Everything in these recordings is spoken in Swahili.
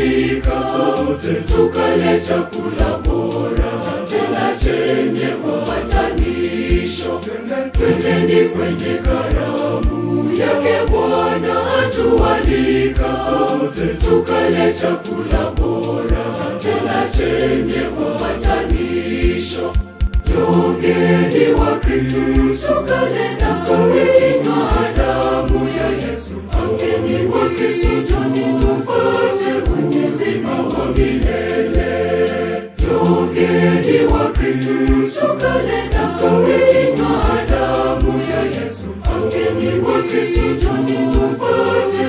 atualika sote tukale chakula bora tena chenye upatanisho. Twendeni kwenye karamu yake Bwana, atualika sote tukale chakula bora tena chenye upatanisho. Tugeni wa Kristo tukale na kunywa damu ya Yesu. Tugeni wa Kristo tupate uzima wa milele. Tugeni wa Kristo tukale na kunywa damu ya Yesu. Tugeni wa Kristo tupate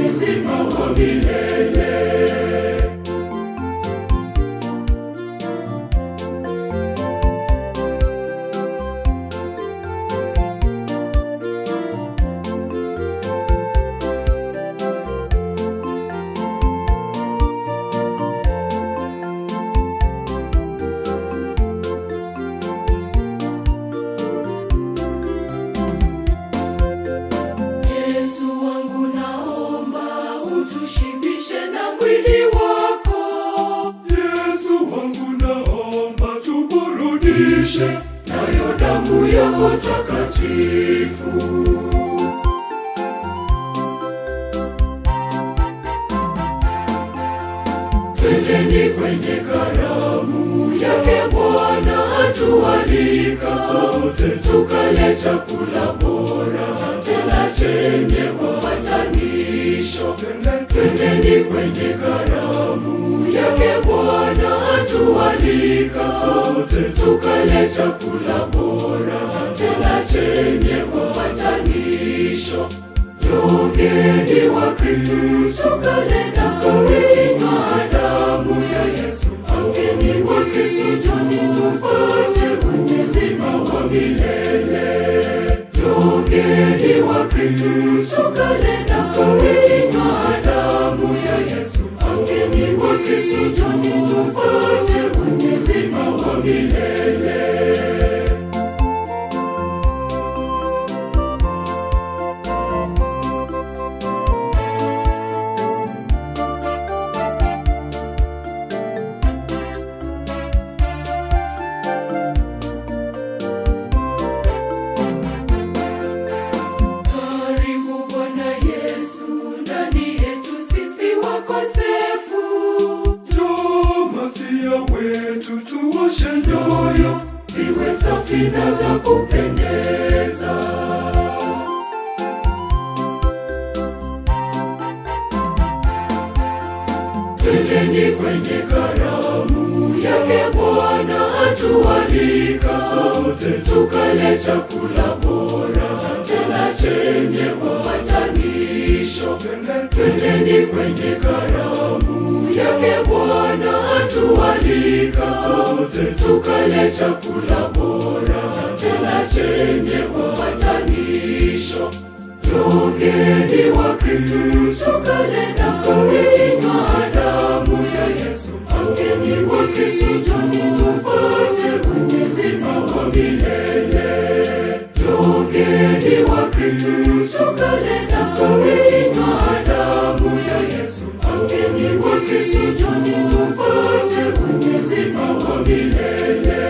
uzima wa milele. Nayo damu yako takatifu. Twendeni kwenye karamu yake Bwana, atualika sote tukale chakula bora tena chenye upatanisho. Twendeni kwenye karamu yake Bwana, atualika sote tukale chakula bora tena chenye upatanisho. Tugeni wa Kristo tukale na kunywa damu ya Yesu. Tugeni wa Kristo tupate uzima wa milele. Tugeni wa Kristo tukale na kunywa damu ya Yesu. Tugeni wa Kristo tupate uzima wa milele. Wetu tuoshe nyoyo ziwe safi na za kupendeza. Twendeni kwenye karamu yake Bwana, atualika sote tukale chakula bora tena chenye upatanisho. Twendeni kwenye karamu yake Bwana, atualika sote tukale chakula bora tena chenye upatanisho. Tugeni wa Kristo tukale na kunywa damu ya Yesu. Tugeni wa Kristo tupate uzima wa milele. Tugeni wa Kristo tukale na kunywa damu ya Yesu. Tugeni wa Kristo tupate uzima wa milele.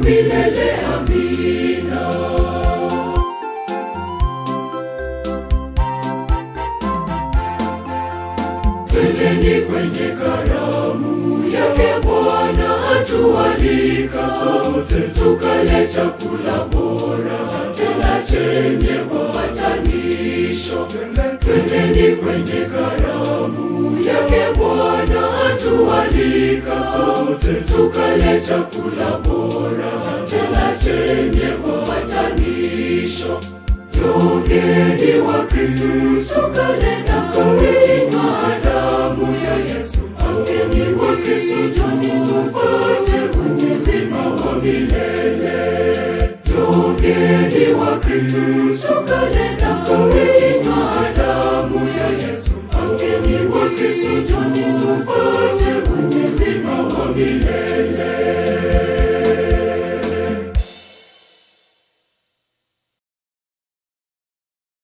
Milele amina. Twendeni kwenye karamu yake Bwana, atualika sote tukale chakula bora tena chenye upatanisho. Twendeni kwenye karamu yake Bwana, atualika sote tukale chakula bora tena chenye upatanisho. Jogeni wa Kristo, tukale na kunywa damu ya Yesu. Jogeni wa Kristo, njoni tupate uzima wa milele. Jogeni wa Kristo,